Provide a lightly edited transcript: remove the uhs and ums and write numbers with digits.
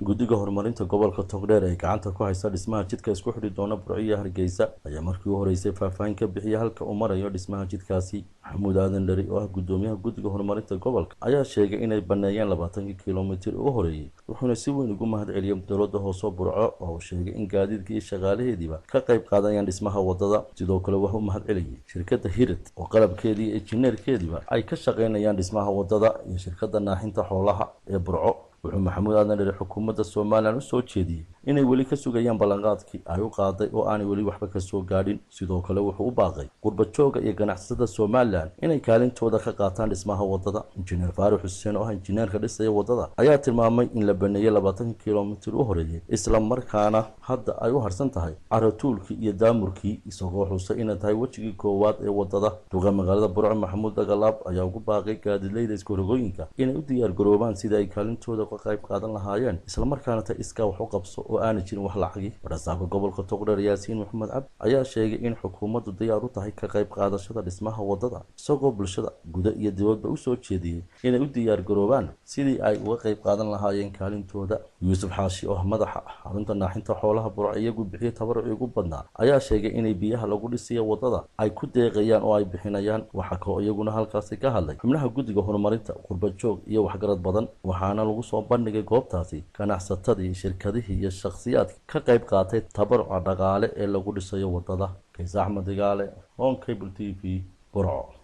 guddiga horumarinta gobolka Togdheer ay gacanta ku haysa dhismaha jidka isku xidhi doona Burco iyo Hargeysa ayaa markii u horeysay faahfaahin ka bixiyay halka uu marayo dhismaha jidkaasi. Maxamuud Aadan Dheri oo ah gudoomiyaha guddiga horumarinta gobolka ayaa sheegay inay baneeyeen 20 kiiloomitir oo horeeyay wuxuuna si weyn ugu mahadceliyay dowladda hoose Burco oo sheegay in gaadiidkii shaqaalaheediba ka qayb qaadanayaan dhismaha wadada. Sidoo kale wuxuu mahadceliyay shirkadda Hirit oo qalabkeedii iyo injineerkeediba ay ka shaqeynayaan dhismaha wadada iyo shirkadda naaxinta xoolaha ee Burco. wuxuu Maxamuud Aadan Dheri xukuumadda Soomaaliland u soo jeediyay inay weli ka sugayaan ballanqaadkii ay u qaaday oo aanay weli waxba ka soo gaadhin. Sidoo kale wuxuu u baaqay qurbadjooga iyo ganacsatada Soomaaliland inay kaalintooda ka qaataan dhismaha wadada. Injineer Faarax Xuseen oo ah injineerka dhisaya wadada ayaa tilmaamay in la baneeyay 20 kiiloomitir u horeeyay isla markaana hadda ay u harsan tahay caratuulkii iyo daamurkii, isagoo xusay inay tahay wajigii koowaad ee wadada. Duqa magaalada Burco Maxamuud Dagalaab ayaa ugu baaqay gaadiidleyda isku-rogooyinka inay u diyaar garoobaan sidii ay kaalintooda ka qayb qaadan lahaayeen isla markaana ta iska wax u qabso oo aan jirin wax lacag warasaabka gobolka Togdheer Yaasiin Maxamed Cabdi ayaa sheegay in xukuumaddu diyaar u tahay ka qayb qaadashada dhismaha wadada, isagoo bulshada guda iyo dibadba u soo jeediyay inay u diyaar garoobaan sidii ay uga qayb qaadan lahaayeen kaalintooda. Yuusuf Xaashi oo madaxa xarunta naaxinta xoolaha Burco iyagu bixiyay tabaruc ugu badnaa ayaa sheegay inay biyaha lagu dhisayo wadada ay ku deeqayaan oo ay bixinayaan. waxa kale oo iyaguna halkaasi ka hadlay xubnaha guddiga horumarinta qurbadjoog iyo waxgarad badan, waxaana lagu soo bandhigay goobtaasi ganacsatadii, shirkadihii iyo shakhsiyaadka ka qayb qaatay tabaruca dhaqaale ee lagu dhisayo wadada. Kays Axmed Digaale, Home Cable TV, Burco.